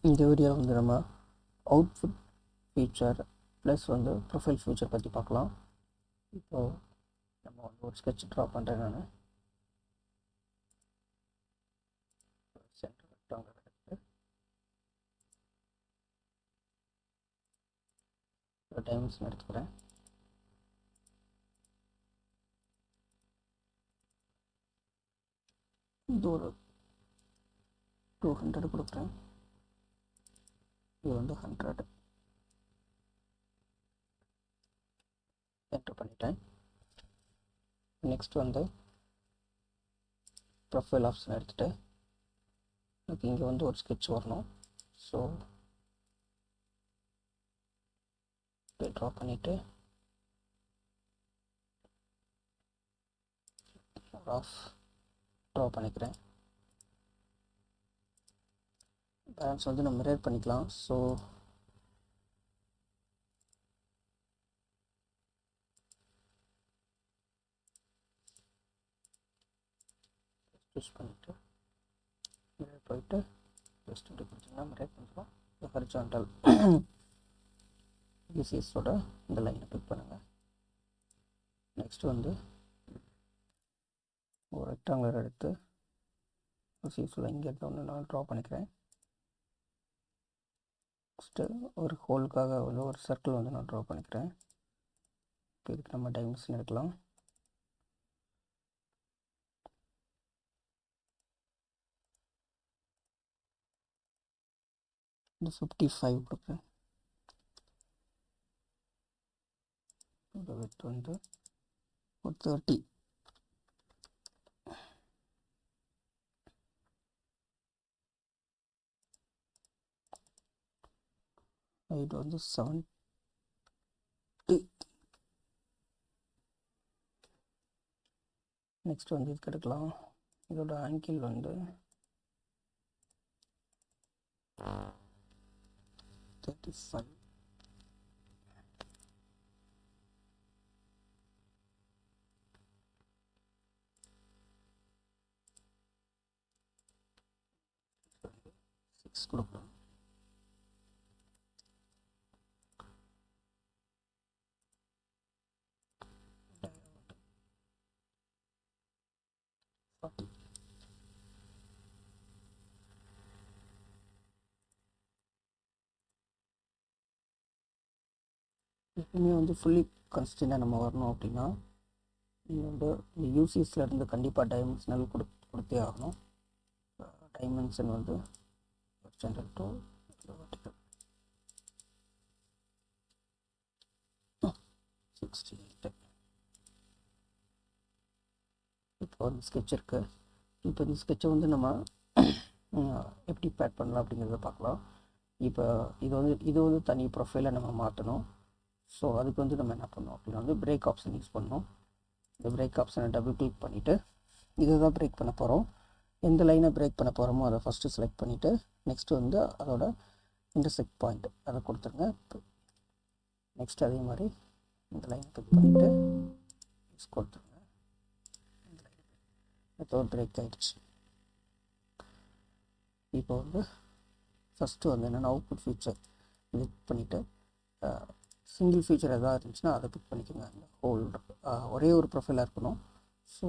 இந்த வீடியோவில் வந்து நம்ம அவுட்புட் ஃபீச்சர் ப்ளஸ் வந்து ப்ரொஃபைல் ஃபீச்சர் பற்றி பார்க்கலாம். இப்போது நம்ம வந்து ஒரு ஸ்கெட்ச் ட்ரா பண்ணுறேன். நான் சென்டர் ரெக்டாங்குலர் எடுத்து ஒரு டைமென்ஷன் எடுத்துக்கிறேன். இது ஒரு 200 கொடுக்குறேன். இது வந்து 100 என்ட்ரு பண்ணிட்டேன். நெக்ஸ்ட் வந்து ப்ரொஃபைல் ஆப்ஷன் எடுத்துகிட்டு எனக்கு இங்கே வந்து ஒரு ஸ்கெட்ச் வரணும். ஸோ ட்ரா பண்ணிவிட்டு ஆஃப் ட்ரா பண்ணிக்கிறேன். பேலன்ஸ் வந்து நம்ம மிரர் பண்ணிக்கலாம். ஸோ சூஸ் பண்ணிவிட்டு மிரர் போயிட்டு ஜஸ்ட் இப்படி கொடுத்தீங்கன்னா மிரர் பண்ணிக்கலாம். ஹரிசாண்டல் பிசிஎஸோட இந்த லைனை பிக் பண்ணுங்கள். நெக்ஸ்ட் வந்து ஒரு ரெக்டாங்குலர் எடுத்து பிசிஎஸோட இங்கே எடுத்தோன்னு நான் ட்ரா பண்ணிக்கிறேன். நெக்ஸ்ட்டு ஒரு ஹோலுக்காக வந்து ஒரு சர்க்கிள் வந்து நான் ட்ரா பண்ணிக்கிறேன். இப்போ இதுக்கு நம்ம டைமென்ஷன் எடுக்கலாம். இந்த 55 கொடுக்குறேன். இந்த வித் வந்து ஒரு 30. ஹைட் வந்து 70. நெக்ஸ்ட் வந்து இதுக்கு எடுக்கலாம். இதோட ஆங்கிள் வந்து 35. கொடுக்கலாம். எப்பவுமே வந்து ஃபுல்லி கன்ஸ்டன்டாக நம்ம வரணும் அப்படின்னா நீங்கள் வந்து இந்த யூசிஎஸ்லேருந்து கண்டிப்பாக டைமென்ஷனல் கொடுத்தே ஆகணும். டைமென்ஷன் வந்து ஹரிசாண்டல் டு வெர்டிகல் 68. இப்போ வந்து ஸ்கெட்ச் இருக்குது. இப்போ இந்த ஸ்கெட்சை வந்து நம்ம எப்படி பேட் பண்ணலாம் அப்படிங்கிறத பார்க்கலாம். இப்போ இது வந்து தனி ப்ரொஃபைலை நம்ம மாற்றணும். ஸோ அதுக்கு வந்து நம்ம என்ன பண்ணணும் அப்படின்னா வந்து பிரேக் ஆப்ஷன் யூஸ் பண்ணணும். இந்த பிரேக் ஆப்ஷனை டபுள் கிளிக் பண்ணிவிட்டு இதை தான் பிரேக் பண்ண போகிறோம். எந்த லைனை பிரேக் பண்ண போகிறோமோ அதை ஃபஸ்ட்டு செலக்ட் பண்ணிவிட்டு நெக்ஸ்ட்டு வந்து அதோட இன்டர்செக்ட் பாயிண்ட் அதை கொடுத்துருங்க. நெக்ஸ்ட் அதே மாதிரி இந்த லைனை கிளிக் பண்ணிவிட்டு கொடுத்துருங்க. இந்த லைன் இப்போ பிரேக் ஆகிடுச்சு. இப்போ வந்து ஃபஸ்ட்டு வந்து என்னென்னா அவுட்புட் ஃபீச்சர் கிளிக் பண்ணிவிட்டு சிங்கிள் ஃபீச்சர் எதாவது இருந்துச்சுன்னா அதை பிக் பண்ணிக்கோங்க. அந்த ஹோல் ஒரே ஒரு ப்ரொஃபைலாக இருக்கணும். ஸோ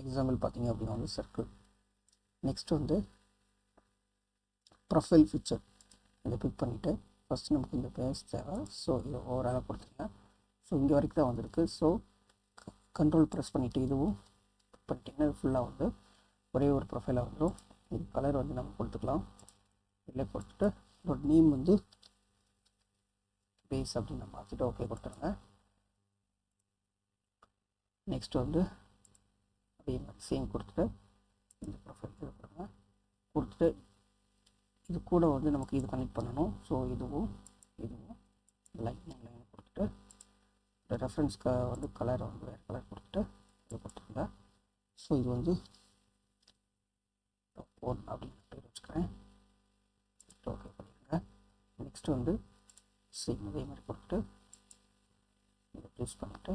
எக்ஸாம்பிள் பார்த்தீங்க அப்படின்னா வந்து சர்க்கிள். நெக்ஸ்ட் வந்து ப்ரொஃபைல் ஃபீச்சர் இதை பிக் பண்ணிவிட்டு ஃபஸ்ட்டு நமக்கு இந்த பேஸ் தேவை. ஸோ இதை ஓவராலாக கொடுத்துருங்க. ஸோ இங்கே வரைக்கும் தான் வந்திருக்கு. ஸோ கண்ட்ரோல் ப்ரெஸ் பண்ணிவிட்டு இதுவும் பிக் பண்ணிட்டிங்கன்னா இது ஃபுல்லாக வந்து ஒரே ஒரு ப்ரொஃபைலாக வந்துடும். இது கலர் வந்து நம்ம கொடுத்துக்கலாம். இதில் கொடுத்துட்டு ஒரு நேம் வந்து பேஸ் அப்படின்னு நம்ம பார்த்துட்டு ஓகே கொடுத்துருங்க. நெக்ஸ்ட் வந்து அதே மாதிரி சேம் கொடுத்துட்டு இந்த ப்ரொஃபைல் இது கொடுங்க. கொடுத்துட்டு இது கூட வந்து நமக்கு இது கனெக்ட் பண்ணணும். ஸோ இதுவும் லைன் கொடுத்துட்டு இந்த ரெஃபரன்ஸ்க்கு வந்து கலரை வந்து வேறு கலர் கொடுத்துட்டு இது கொடுத்துருங்க. ஸோ இது வந்து 1 அப்படின்னு பேர் வச்சுக்கிறேன். ஓகே பண்ணிடுங்க. நெக்ஸ்ட் வந்து சேம் அதே மாதிரி கொடுத்துட்டு இதை யூஸ் பண்ணிவிட்டு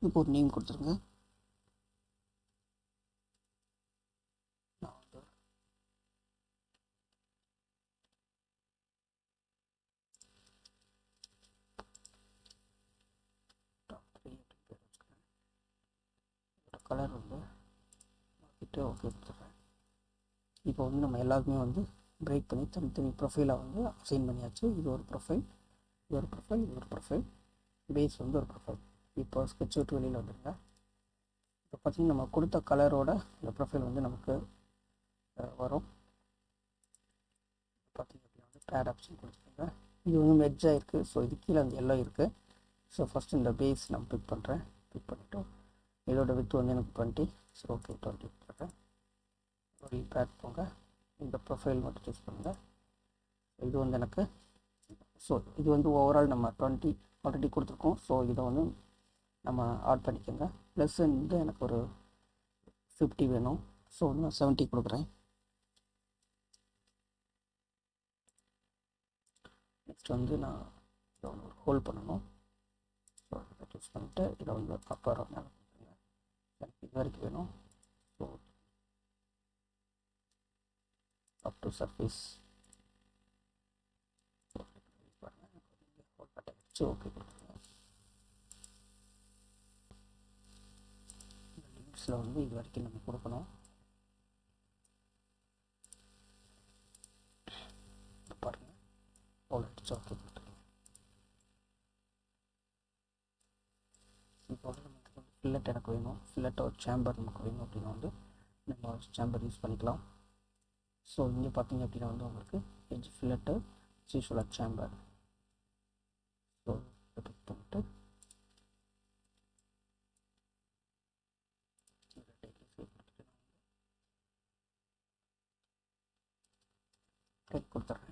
இப்போ ஒரு நேம் கொடுத்துருங்க. நான் வந்து கலர் வந்து மாற்றிட்டு ஓகே கொடுத்துட்றேன். இப்போ வந்து நம்ம எல்லாருமே வந்து பிரேக் பண்ணி தனித்தனி ப்ரொஃபைலாக வந்து அசைன் பண்ணியாச்சு. இது ஒரு ப்ரொஃபைல், இது ஒரு ப்ரொஃபைல், இது ஒரு ப்ரொஃபைல், பேஸ் வந்து ஒரு ப்ரொஃபைல். இப்போ ஸ்கெட்ச் விட்டு வெளியில் வந்துடுங்க. இப்போ பார்த்திங்கன்னா நம்ம கொடுத்த கலரோட இந்த ப்ரொஃபைல் வந்து நமக்கு வரும். பார்த்திங்க அப்படின்னா வந்து பேட் ஆப்ஷன் கொடுத்துருங்க. இது வந்து மெர்ஜாக இருக்குது. ஸோ இது கீழே அந்த எல்லாம் இருக்குது. ஸோ ஃபஸ்ட்டு இந்த பேஸ் நான் பிக் பண்ணுறேன். பிக் பண்ணிவிட்டு இதோட வித் வந்து எனக்கு 20. ஸோ ஓகே 20 பண்ணுறேன். ஒரு பேட் போங்க. இந்த ப்ரொஃபைல் மட்டும் சூஸ் பண்ணுங்கள். இது வந்து எனக்கு ஸோ இது வந்து ஓவரால் நம்ம 20 ஆல்ரெடி கொடுத்துருக்கோம். ஸோ இதை வந்து நம்ம ஆட் பண்ணிக்கோங்க. ப்ளஸ் வந்து எனக்கு ஒரு 50 வேணும். ஸோ வந்து நான் 70 கொடுக்குறேன். நெக்ஸ்ட் வந்து நான் இதை வந்து ஒரு ஹோல்ட் பண்ணணும். ஸோ இதை சூஸ் பண்ணிவிட்டு இதை வந்து அப்பர் மேலே கொடுத்துருங்க. எனக்கு இது வரைக்கும் வேணும். So up to surface hold பண்ணி வச்சு ஓகே கொடுத்துருங்க. இந்த லிமிட்ஸில் வந்து இது வரைக்கும் நம்ம கொடுக்கணும். பாருங்கள் ஹோல்ட் அடிச்சு ஓகே கொடுத்துருங்க. இப்போ வந்து நமக்கு வந்து ஃபில்லட் எனக்கு வேணும். ஃபில்லட் ஒரு சேம்பர் நமக்கு வேணும் அப்படின்னா வந்து நம்ம சேம்பர் யூஸ் பண்ணிக்கலாம். ஸோ இங்கே பார்த்தீங்க அப்படின்னா வந்து உங்களுக்கு எட்ஜ் ஃபில்லட்டு யூஸ்வலாக சேம்பர். ஸோ பிக் பண்ணிட்டு கொடுத்துட்றேன்.